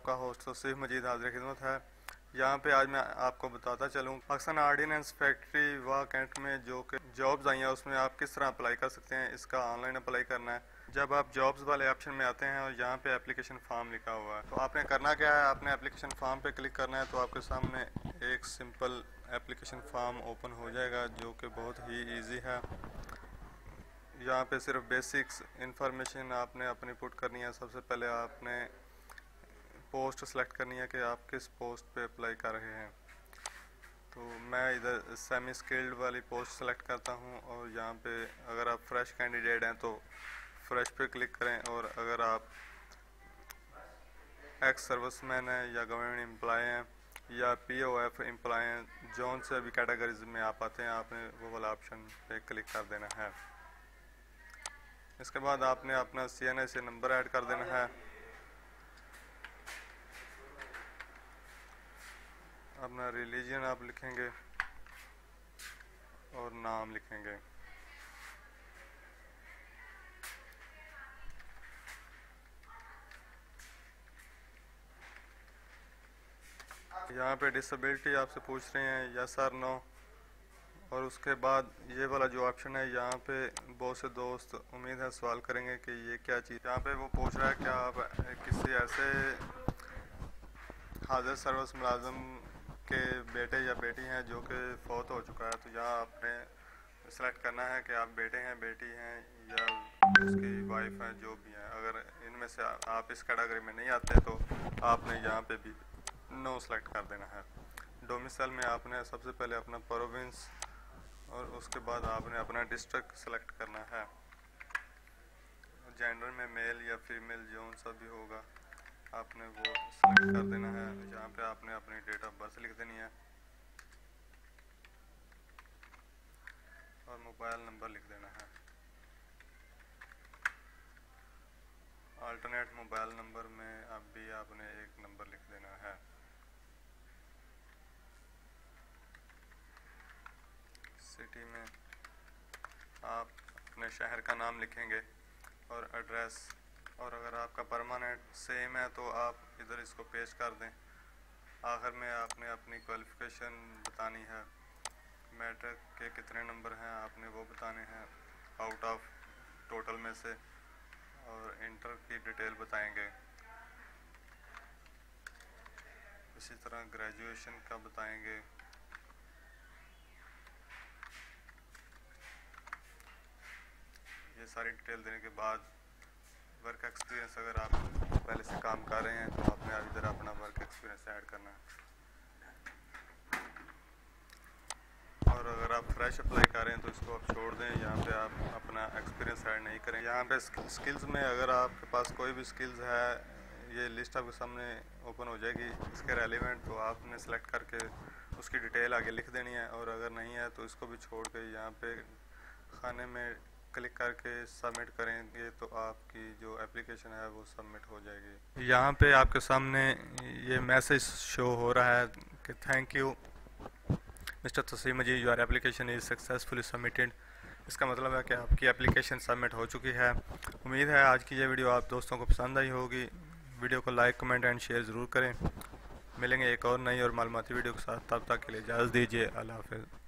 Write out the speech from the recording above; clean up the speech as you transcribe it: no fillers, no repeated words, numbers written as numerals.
आपका होस्ट तौसीफ मजीद हाजिर खिदमत है। यहाँ पे आज मैं आपको बताता चलूँ पाकिस्तान आर्डीनेंस फैक्ट्री व कैंट में जो कि जॉब्स आई हैं उसमें आप किस तरह अप्लाई कर सकते हैं। इसका ऑनलाइन अप्लाई करना है। जब आप जॉब्स वाले ऑप्शन में आते हैं और यहाँ पे एप्लीकेशन फॉर्म लिखा हुआ है तो आपने करना क्या है, आपने एप्लीकेशन फॉर्म पे क्लिक करना है। तो आपके सामने एक सिंपल एप्लीकेशन फॉर्म ओपन हो जाएगा जो कि बहुत ही ईजी है। यहाँ पे सिर्फ बेसिक्स इंफॉर्मेशन आपने अपनी पुट करनी है। सबसे पहले आपने पोस्ट सेलेक्ट करनी है कि आप किस पोस्ट पे अप्लाई कर रहे हैं। तो मैं इधर सेमी स्किल्ड वाली पोस्ट सेलेक्ट करता हूँ और यहाँ पे अगर आप फ्रेश कैंडिडेट हैं तो फ्रेश पे क्लिक करें, और अगर आप एक्स सर्विसमैन हैं या गवर्नमेंट एम्प्लॉय हैं या POF एम्प्लॉय हैं, जोन से भी कैटेगरीज में आप आते हैं, आपने वो वाला ऑप्शन पे क्लिक कर देना है। इसके बाद आपने अपना CNA से नंबर ऐड कर देना है, अपना रिलीजन आप लिखेंगे और नाम लिखेंगे। यहाँ पे डिसेबिलिटी आपसे पूछ रहे हैं यस और नो, और उसके बाद ये वाला जो ऑप्शन है यहाँ पे बहुत से दोस्त उम्मीद है सवाल करेंगे कि ये क्या चीज़। यहाँ पे वो पूछ रहा है कि आप किसी ऐसे हाजिर सर्विस मुलाजम के बेटे या बेटी हैं जो कि फौत हो चुका है। तो यहाँ आपने सेलेक्ट करना है कि आप बेटे हैं, बेटी हैं या उसकी वाइफ हैं, जो भी हैं। अगर इनमें से आप इस कैटेगरी में नहीं आते तो आपने यहाँ पे भी नो सेलेक्ट कर देना है। डोमिसाइल में आपने सबसे पहले अपना प्रोविंस और उसके बाद आपने अपना डिस्ट्रिक्ट सेलेक्ट करना है। जेंडर में मेल या फीमेल जो सा भी होगा आपने वो सेलेक्ट कर देना है। यहाँ पे आपने अपनी डेट ऑफ बर्थ लिख देनी है और मोबाइल नंबर लिख देना है। अल्टरनेट मोबाइल नंबर में अब भी आपने एक नंबर लिख देना है। सिटी में आप अपने शहर का नाम लिखेंगे और एड्रेस, और अगर आपका परमानेंट सेम है तो आप इधर इसको पेस्ट कर दें। आखिर में आपने अपनी क्वालिफ़िकेशन बतानी है, मैट्रिक के कितने नंबर हैं आपने वो बताने हैं आउट ऑफ टोटल में से, और इंटर की डिटेल बताएंगे। इसी तरह ग्रेजुएशन का बताएंगे। ये सारी डिटेल देने के बाद वर्क एक्सपीरियंस, अगर आप पहले से काम कर रहे हैं तो आपने इधर अपना वर्क एक्सपीरियंस ऐड करना है। और अगर आप फ्रेश अप्लाई कर रहे हैं तो इसको आप छोड़ दें, यहाँ पे आप अपना एक्सपीरियंस ऐड नहीं करें। यहाँ पे स्किल्स में अगर आपके पास कोई भी स्किल्स है, ये लिस्ट आपके सामने ओपन हो जाएगी इसके रेलिवेंट, तो आपने सेलेक्ट करके उसकी डिटेल आगे लिख देनी है। और अगर नहीं है तो इसको भी छोड़ के यहाँ पे खाने में क्लिक करके सबमिट करेंगे तो आपकी जो एप्लीकेशन है वो सबमिट हो जाएगी। यहाँ पे आपके सामने ये मैसेज शो हो रहा है कि thank you mister Taslim Majid, your application is successfully submitted. इसका मतलब है कि आपकी एप्लीकेशन सबमिट हो चुकी है। उम्मीद है आज की ये वीडियो आप दोस्तों को पसंद आई होगी। वीडियो को लाइक, कमेंट एंड शेयर ज़रूर करें। मिलेंगे एक और नई और मालूमाती वीडियो के साथ, तब तक के लिए इजाज़त दीजिए। अल्लाह हाफ़िज़।